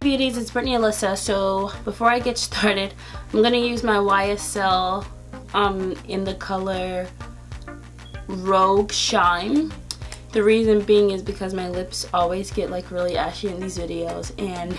Beauties, it's BRITTANYALISSA. So before I get started, I'm gonna use my YSL in the color Rogue Shine. The reason being is because my lips always get like really ashy in these videos, and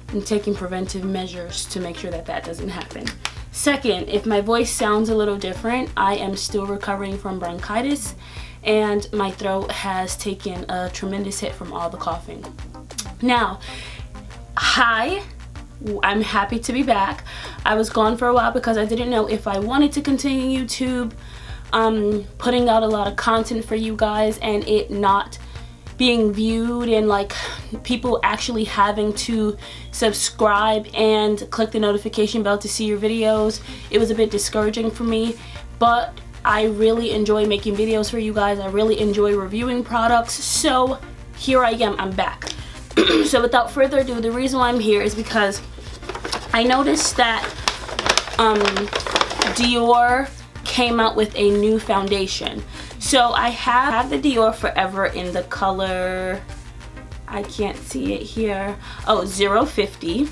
I'm taking preventive measures to make sure that that doesn't happen. Second, if my voice sounds a little different, I am still recovering from bronchitis and my throat has taken a tremendous hit from all the coughing. Now, hi, I'm happy to be back. I was gone for a while because I didn't know if I wanted to continue YouTube putting out a lot of content for you guys and it not being viewed and like people actually having to subscribe and click the notification bell to see your videos. It was a bit discouraging for me, but I really enjoy making videos for you guys. I really enjoy reviewing products, so here I am, I'm back. So without further ado, the reason why I'm here is because I noticed that Dior came out with a new foundation. So I have the Dior Forever in the color, I can't see it here, oh, 050.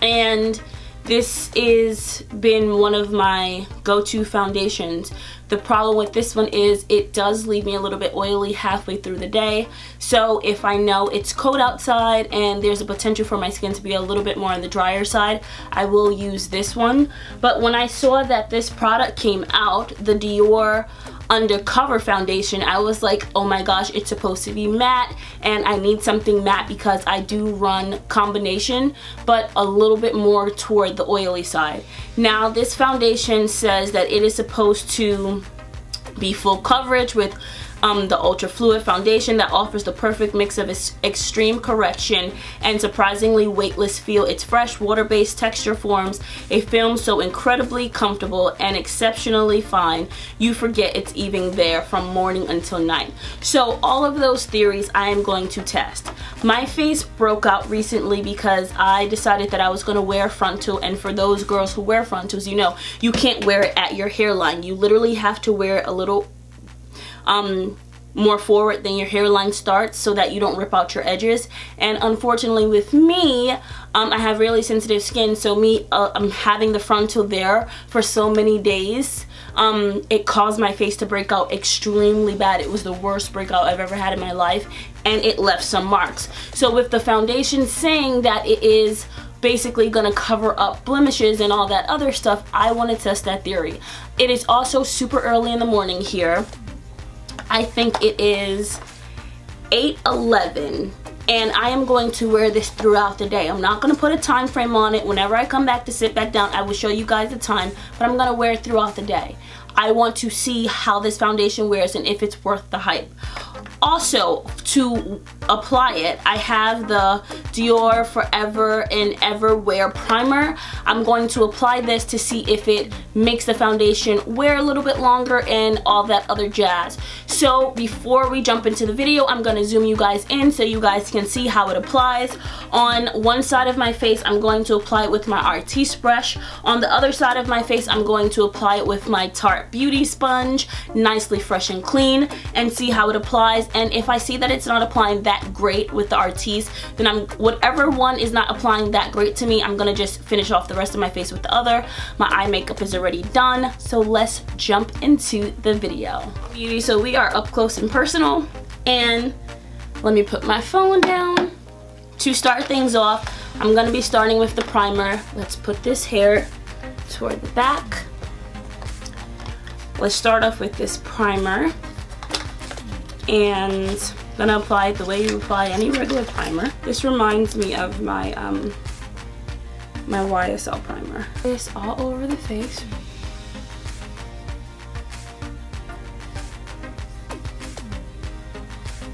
And this is been one of my go-to foundations. The problem with this one is it does leave me a little bit oily halfway through the day. So if I know it's cold outside and there's a potential for my skin to be a little bit more on the drier side, I will use this one. But when I saw that this product came out, the Dior Undercover foundation, I was like, oh my gosh, it's supposed to be matte and I need something matte because I do run combination, but a little bit more toward the oily side. Now this foundation says that it is supposed to be full coverage with the ultra fluid foundation that offers the perfect mix of extreme correction and surprisingly weightless feel. Its fresh water-based texture forms a film so incredibly comfortable and exceptionally fine you forget it's even there from morning until night. So all of those theories I am going to test. My face broke out recently because I decided that I was going to wear frontal, and for those girls who wear frontals, you know you can't wear it at your hairline. You literally have to wear it a little more forward than your hairline starts so that you don't rip out your edges. And unfortunately with me, I have really sensitive skin, so I'm having the frontal there for so many days, it caused my face to break out extremely bad. It was the worst breakout I've ever had in my life, and it left some marks. So with the foundation saying that it is basically gonna cover up blemishes and all that other stuff, I want to test that theory. It is also super early in the morning here. I think it is 8:11 and I am going to wear this throughout the day. I'm not going to put a time frame on it. Whenever I come back to sit back down, I will show you guys the time, but I'm going to wear it throughout the day. I want to see how this foundation wears and if it's worth the hype. Also, to apply it, I have the Dior Forever and Ever Wear Primer. I'm going to apply this to see if it makes the foundation wear a little bit longer and all that other jazz. So before we jump into the video, I'm going to zoom you guys in so you guys can see how it applies. On one side of my face, I'm going to apply it with my Artiste brush. On the other side of my face, I'm going to apply it with my Tarte Beauty sponge, nicely fresh and clean, and see how it applies. And if I see that it's not applying that great with the Artiste, then whatever one is not applying that great to me, I'm gonna just finish off the rest of my face with the other. My eye makeup is already done, so let's jump into the video. Beauty, so we are up close and personal, and let me put my phone down. To start things off, I'm gonna be starting with the primer. Let's put this hair toward the back. Let's start off with this primer, and I'm gonna apply it the way you apply any regular primer. This reminds me of my my YSL primer. This all over the face.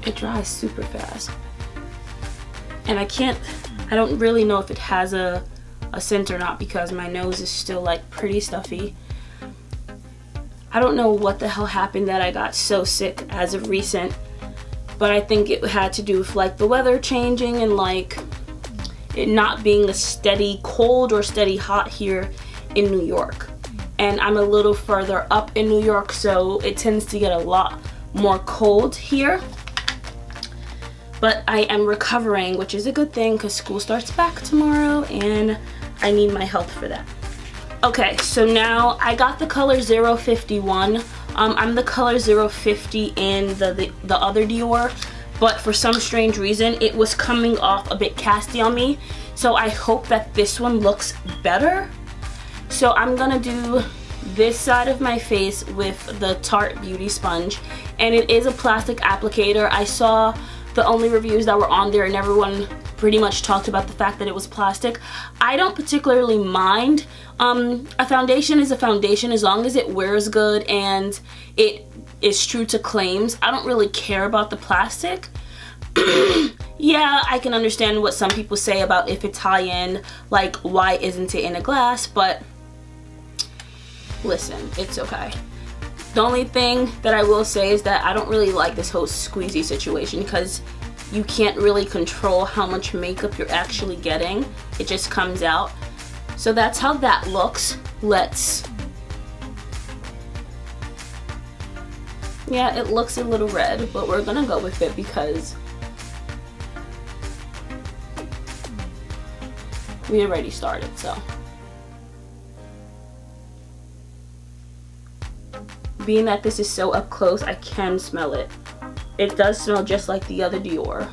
It dries super fast, and I don't really know if it has a scent or not because my nose is still like pretty stuffy. I don't know what the hell happened that I got so sick as of recent, but I think it had to do with like the weather changing and like it not being a steady cold or steady hot here in New York. and I'm a little further up in New York, so it tends to get a lot more cold here. But I am recovering, which is a good thing because school starts back tomorrow and I need my health for that. Okay, so now I got the color 051. I'm the color 050 in the other Dior, but for some strange reason it was coming off a bit casty on me. So I hope that this one looks better. So I'm gonna do this side of my face with the Tarte Beauty Sponge, and it is a plastic applicator. I saw the only reviews that were on there and everyone pretty much talked about the fact that it was plastic. I don't particularly mind. A foundation is a foundation as long as it wears good and it is true to claims. I don't really care about the plastic. Yeah, I can understand what some people say about if it's high-end, like why isn't it in a glass, but listen, it's okay. The only thing that I will say is that I don't really like this whole squeezy situation because you can't really control how much makeup you're actually getting. It just comes out. So that's how that looks. Yeah, it looks a little red, but we're gonna go with it because we already started, so. Being that this is so up close, I can smell it. It does smell just like the other Dior.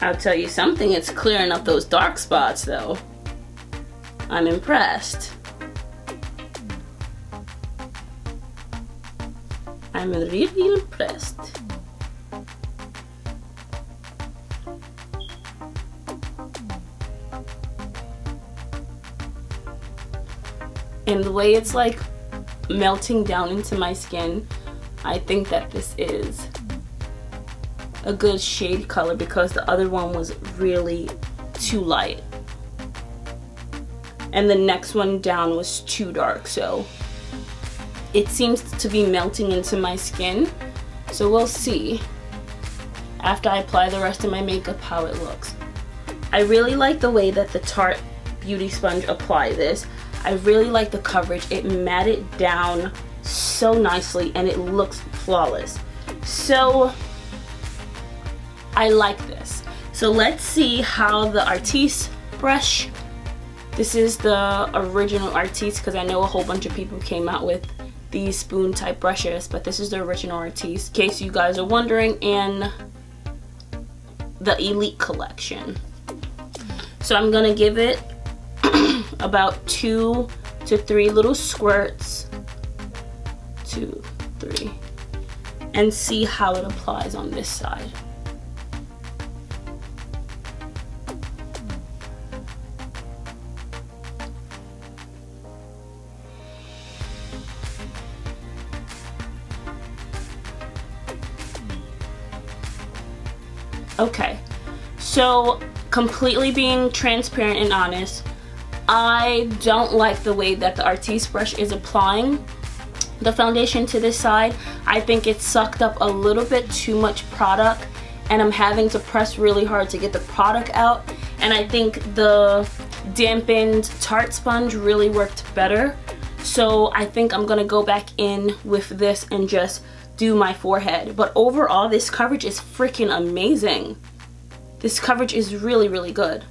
I'll tell you something, it's clearing up those dark spots though. I'm impressed. I'm really impressed. And the way it's like melting down into my skin, I think that this is a good shade color because the other one was really too light. And the next one down was too dark, so it seems to be melting into my skin. So we'll see after I apply the rest of my makeup how it looks. I really like the way that the Tarte Beauty Sponge apply this. I really like the coverage. It matted down so nicely and it looks flawless. So I like this. So let's see how the Artiste brush. This is the original Artiste because I know a whole bunch of people came out with these spoon type brushes, but this is the original Artiste, in case you guys are wondering, in the Elite collection. So I'm gonna give it about 2 to 3 little squirts, 2, 3, and see how it applies on this side. Okay, so completely being transparent and honest, I don't like the way that the Artiste brush is applying the foundation to this side. I think it sucked up a little bit too much product and I'm having to press really hard to get the product out, and I think the dampened Tarte sponge really worked better. So I think I'm gonna go back in with this and just do my forehead. But overall, this coverage is freaking amazing. This coverage is really, really good.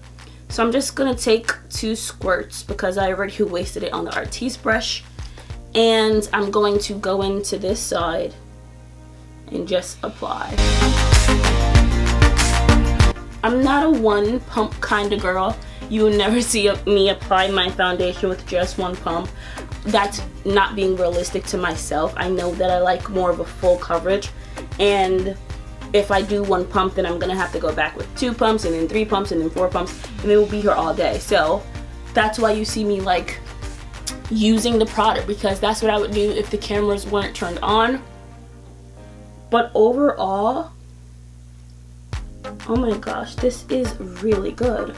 So I'm just gonna take 2 squirts because I already wasted it on the Artiste brush, and I'm going to go into this side and just apply. I'm not a one pump kind of girl. You will never see me apply my foundation with just one pump. That's not being realistic to myself. I know that I like more of a full coverage, and if I do one pump, then I'm gonna have to go back with 2 pumps and then 3 pumps and then 4 pumps, and then we'll be here all day. So that's why you see me like using the product, because that's what I would do if the cameras weren't turned on. But overall, oh my gosh, this is really good.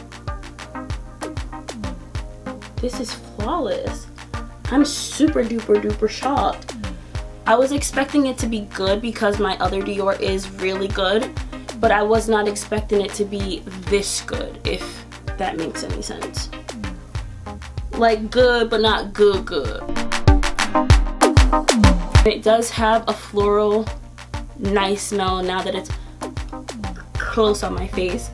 This is flawless. I'm super duper duper shocked. I was expecting it to be good because my other Dior is really good, but I was not expecting it to be this good, if that makes any sense. Like good, but not good good. It does have a floral, nice smell now that it's close on my face.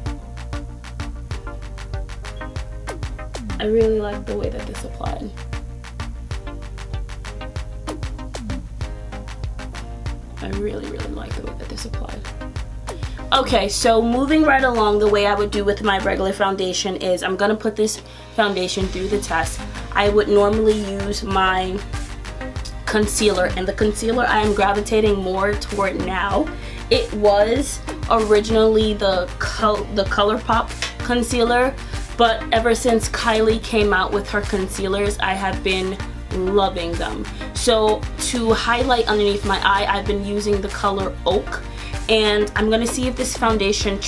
I really like the way that this applied. I really like the way that this applied. Okay, so moving right along, the way I would do with my regular foundation is I'm gonna put this foundation through the test. I would normally use my concealer, and the concealer I am gravitating more toward now. It was originally the Colourpop concealer, but ever since Kylie came out with her concealers, I have been loving them. So to highlight underneath my eye, I've been using the color Oak, and I'm gonna see if this foundation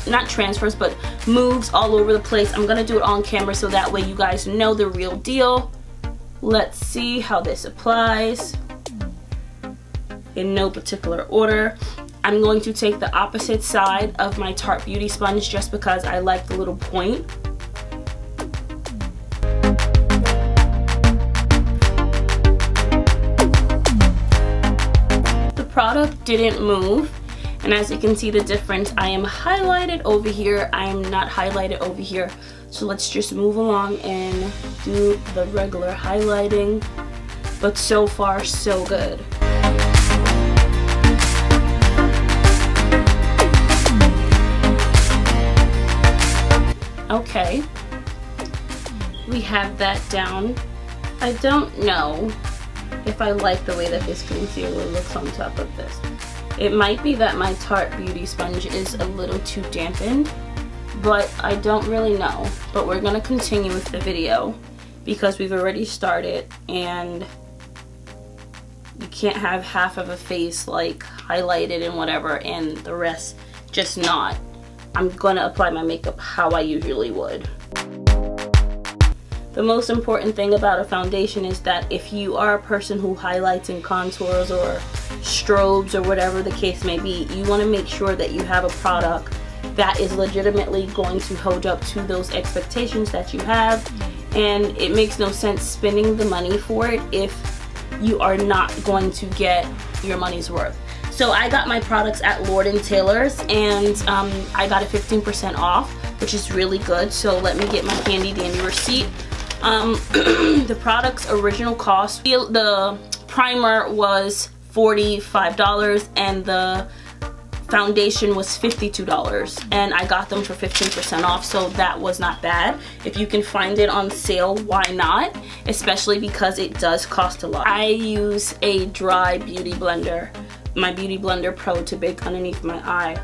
not transfers, but moves all over the place. I'm gonna do it on camera so that way you guys know the real deal. Let's see how this applies. In no particular order. I'm going to take the opposite side of my Tarte Beauty sponge just because I like the little point. The product didn't move, and as you can see the difference, I am highlighted over here, I am not highlighted over here. So let's just move along and do the regular highlighting, but so far so good. Okay, we have that down. I don't know if I like the way that this concealer looks on top of this. It might be that my Tarte Beauty sponge is a little too dampened, but I don't really know. But we're gonna continue with the video because we've already started, and you can't have half of a face like highlighted and whatever and the rest just not. I'm gonna apply my makeup how I usually would. The most important thing about a foundation is that if you are a person who highlights and contours or strobes or whatever the case may be, you want to make sure that you have a product that is legitimately going to hold up to those expectations that you have, and it makes no sense spending the money for it if you are not going to get your money's worth. So I got my products at Lord & Taylor's, and I got a 15% off, which is really good. So let me get my handy dandy receipt. The product's original cost, the primer was $45 and the foundation was $52, and I got them for 15% off, so that was not bad. If you can find it on sale, why not? Especially because it does cost a lot. I use a dry beauty blender, my Beauty Blender Pro, to bake underneath my eye.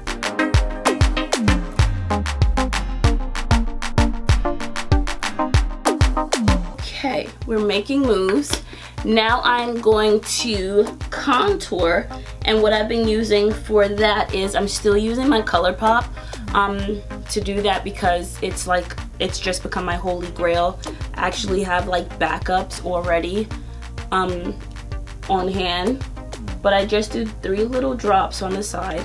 Okay, we're making moves. Now I'm going to contour, and what I've been using for that is I'm still using my Colourpop to do that because it's just become my holy grail. I actually have like backups already on hand, but I just do 3 little drops on the side,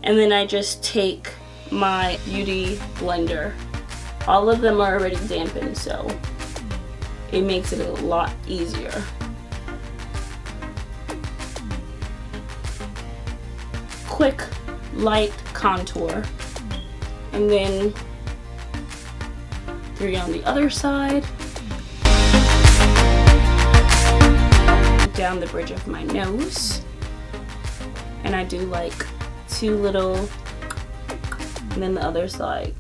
and then I just take my Beauty Blender. All of them are already dampened, so it makes it a lot easier. Quick, light contour, and then 3 on the other side. Down the bridge of my nose, and I do like 2 little, and then the other side.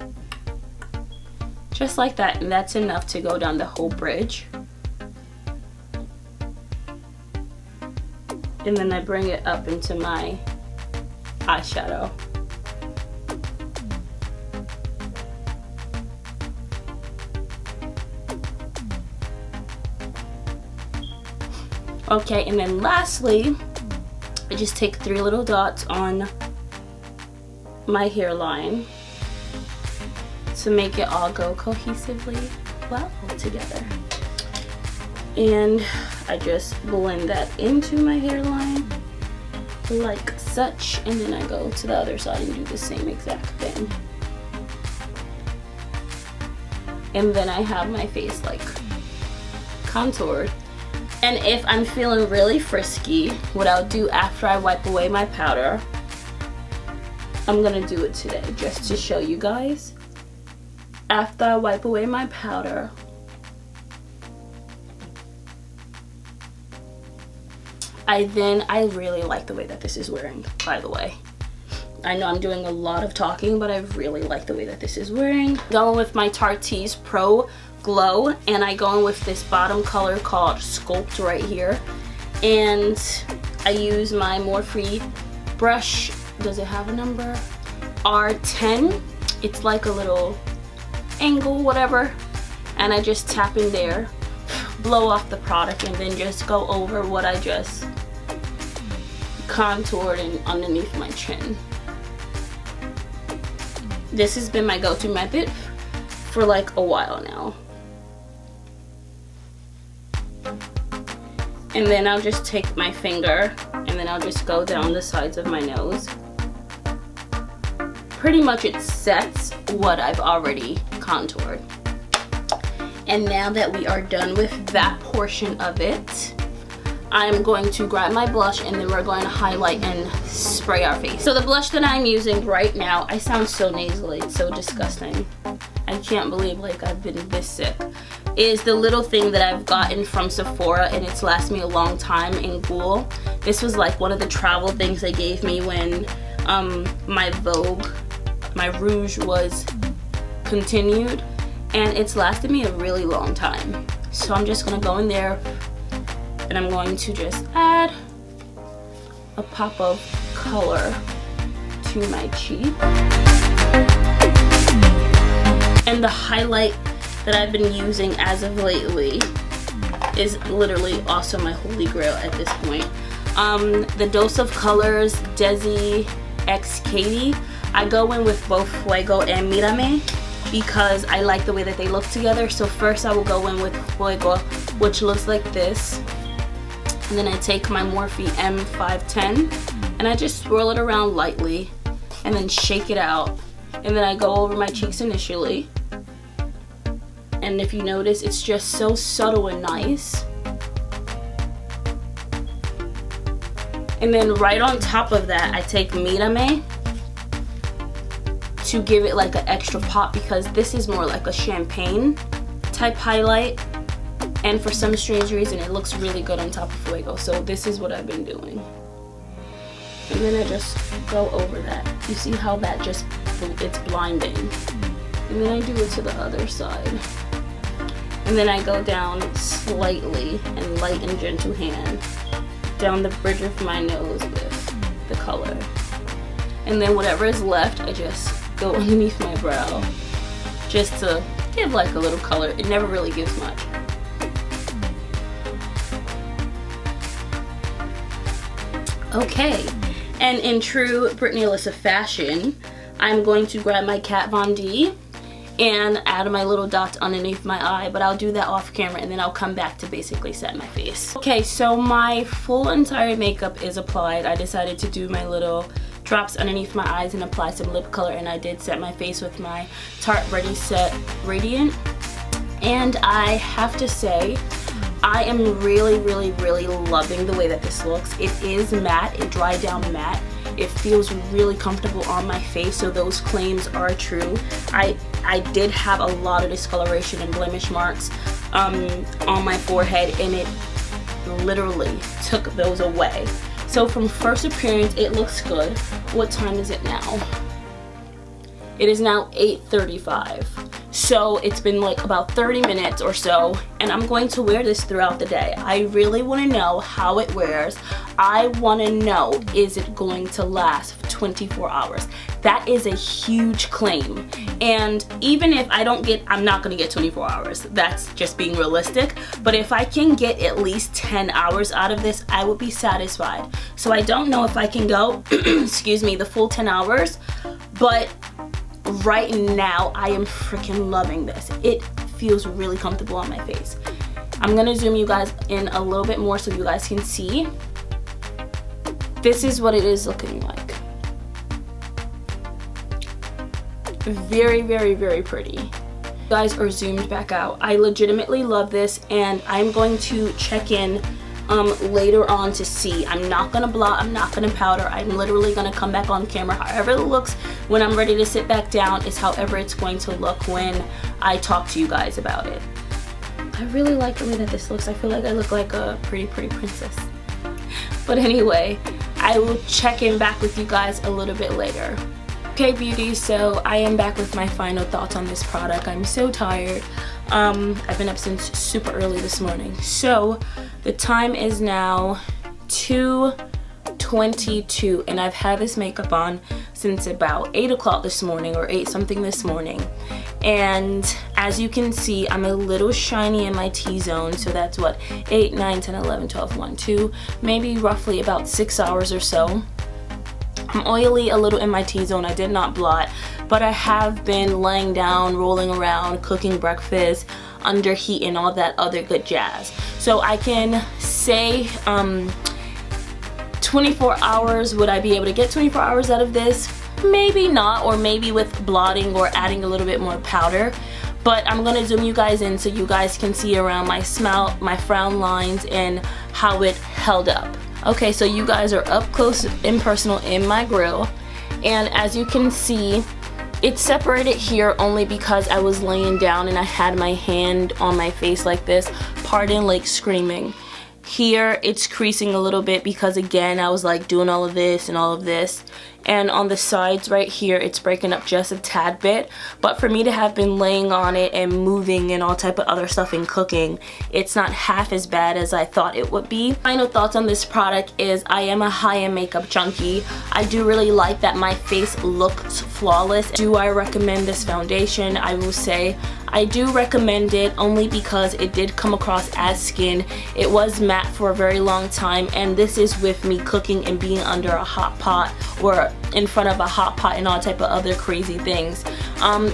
Just like that, and that's enough to go down the whole bridge. And then I bring it up into my eyeshadow. Okay, and then lastly, I just take 3 little dots on my hairline to make it all go cohesively well together. And I just blend that into my hairline. like such, and then I go to the other side and do the same exact thing. And then I have my face like contoured. And if I'm feeling really frisky, what I'll do after I wipe away my powder, I'm gonna do it today just to show you guys. After I wipe away my powder, I really like the way that this is wearing, by the way. I know I'm doing a lot of talking, but I really like the way that this is wearing. Going with my Tarte's Pro Glow, and I go in with this bottom color called Sculpt right here. And I use my Morphe brush. Does it have a number? R10. It's like a little angle, whatever. And I just tap in there, blow off the product, and then just go over what I just contoured and underneath my chin. This has been my go-to method for like a while now. And then I'll just take my finger and then I'll just go down the sides of my nose. Pretty much it sets what I've already contoured. And now that we are done with that portion of it, I'm going to grab my blush and then we're going to highlight and spray our face. So the blush that I'm using right now, I sound so nasally, it's so disgusting. I can't believe like I've been this sick. Is the little thing that I've gotten from Sephora, and it's lasted me a long time, in Goule. This was like one of the travel things they gave me when my Vogue, my rouge was continued, and it's lasted me a really long time. So I'm just gonna go in there and I'm going to just add a pop of color to my cheek. And the highlight that I've been using as of lately is literally also my holy grail at this point. The Dose of Colors Desi x Katy. I go in with both Fuego and Mirame because I like the way that they look together. So first I will go in with Fuego, which looks like this. And then I take my Morphe M510 and I just swirl it around lightly and then shake it out. And then I go over my cheeks initially. And if you notice, it's just so subtle and nice. And then right on top of that, I take Mirame to give it like an extra pop, because this is more like a champagne type highlight. And for some strange reason, it looks really good on top of Fuego. So this is what I've been doing. And then I just go over that. You see how that just, it's blinding. And then I do it to the other side. And then I go down slightly and light and gentle hand down the bridge of my nose with the color. And then whatever is left, I just go underneath my brow just to give like a little color. It never really gives much. Okay, and in true BrittanyAlissa fashion, I'm going to grab my Kat Von D and add my little dots underneath my eye, but I'll do that off camera and then I'll come back to basically set my face. Okay, so my full entire makeup is applied. I decided to do my little drops underneath my eyes and apply some lip color, and I did set my face with my Tarte Ready Set Radiant. And I have to say, I am really loving the way that this looks. It is matte, it dried down matte. It feels really comfortable on my face, so those claims are true. I did have a lot of discoloration and blemish marks on my forehead, and it literally took those away. So from first appearance, it looks good. What time is it now? It is now 8:35. So it's been like about 30 minutes or so, and I'm going to wear this throughout the day. I really want to know how it wears. I want to know, is it going to last 24 hours? That is a huge claim. And even if I don't get, I'm not going to get 24 hours. That's just being realistic. But if I can get at least 10 hours out of this, I would be satisfied. So I don't know if I can go, excuse me, the full 10 hours, but right now I am freaking loving this. It feels really comfortable on my face. I'm gonna zoom you guys in a little bit more so you guys can see. this is what it is looking like. Very, very, very pretty. You guys are zoomed back out. I legitimately love this, and I'm going to check in later on to see. I'm not gonna blot, I'm not gonna powder. I'm literally gonna come back on camera. However it looks when I'm ready to sit back down is however it's going to look when I talk to you guys about it. I really like the way that this looks. I feel like I look like a pretty princess. But anyway, I will check in back with you guys a little bit later. Okay, beauties, so I am back with my final thoughts on this product. I'm so tired. I've been up since super early this morning. So the time is now 2:22, and I've had this makeup on since about 8 o'clock this morning, or 8 something this morning. And as you can see, I'm a little shiny in my T-zone, so that's what, 8, 9, 10, 11, 12, 1, 2, maybe roughly about 6 hours or so. I'm oily a little in my T-zone. I did not blot, but I have been laying down, rolling around, cooking breakfast, under heat, and all that other good jazz. So I can say 24 hours, would I be able to get 24 hours out of this? Maybe not, or maybe with blotting or adding a little bit more powder. But I'm gonna zoom you guys in so you guys can see around my smile, my frown lines, and how it held up. Okay, so you guys are up close and personal in my grill, and as you can see, it's separated here only because I was laying down and I had my hand on my face like this, pardon like screaming. Here it's creasing a little bit because again I was like doing all of this and all of this, and on the sides right here it's breaking up just a tad bit, but for me to have been laying on it and moving and all type of other stuff and cooking, it's not half as bad as I thought it would be. Final thoughts on this product is I am a high-end makeup junkie. I do really like that my face looks flawless. Do I recommend this foundation? I will say I do recommend it only because it did come across as skin. It was matte for a very long time, and this is with me cooking and being under a hot pot or in front of a hot pot and all type of other crazy things.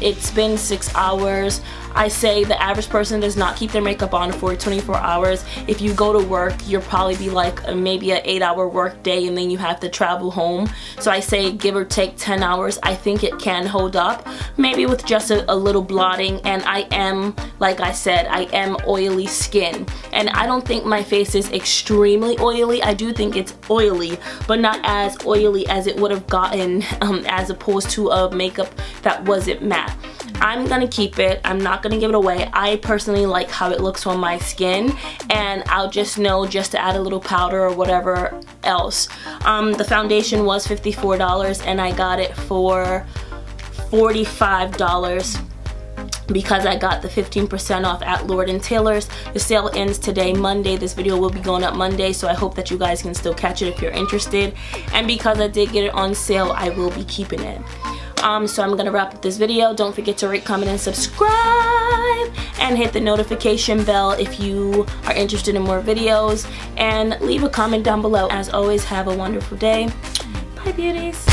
It's been 6 hours. I say the average person does not keep their makeup on for 24 hours. If you go to work, you'll probably be like maybe an 8-hour work day, and then you have to travel home. So I say give or take 10 hours. I think it can hold up, maybe with just a little blotting. And I am, like I said, I am oily skin, and I don't think my face is extremely oily. I do think it's oily, but not as oily as it would have gotten as opposed to a makeup that wasn't matte. I'm gonna keep it. I'm not gonna give it away. I personally like how it looks on my skin, and I'll just know just to add a little powder or whatever else. The foundation was $54 and I got it for $45 because I got the 15% off at Lord & Taylor's. The sale ends today, Monday. This video will be going up Monday, so I hope that you guys can still catch it if you're interested. And because I did get it on sale, I will be keeping it. So I'm gonna wrap up this video. Don't forget to rate, comment, and subscribe, and hit the notification bell if you are interested in more videos, and leave a comment down below. As always, have a wonderful day. Bye, beauties.